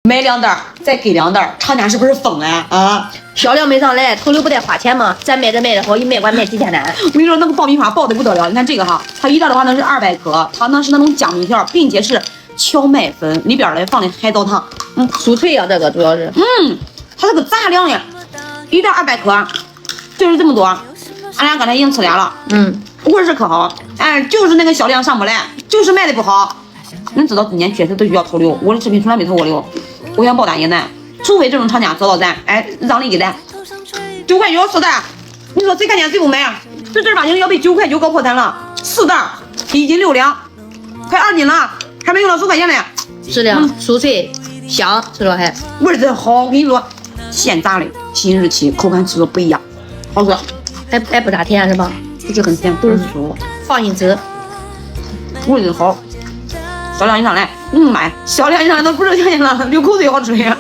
买2袋再给2袋，厂家是不是疯了呀？啊！销量没上来，头六不得花钱吗？咱卖的好，一卖管卖几千单。我跟你说，那个爆米花爆的不得了。你看这个哈，它1袋的话呢是200克，它呢是那种江米条，并且是荞麦粉，里边呢放的海藻糖。酥脆呀，这个主要是。它这个杂粮呀，1袋200克，就是这么多。俺俩刚才已经吃俩了。味儿是可好，哎，就是那个销量上不来，就是卖的不好。你知道今年确实都需要投流，我的视频从来没投过流，我想爆单也难，除非这种厂家找到咱，哎，让利给咱。9块94袋，你说谁看见谁不买啊？这正儿八经要被9块9搞破产了。4袋，1斤6两，快2斤了，还没用到10块钱呢。质量酥脆香，吃着还味儿真好，我跟你说，现炸的，新日期，口感吃着不一样，好吃，还不咋甜是吧？不是很甜，不是酥，放心吃，味儿真好。销量一上来，买，销量一上来都不是钱了，流口水好吃呀。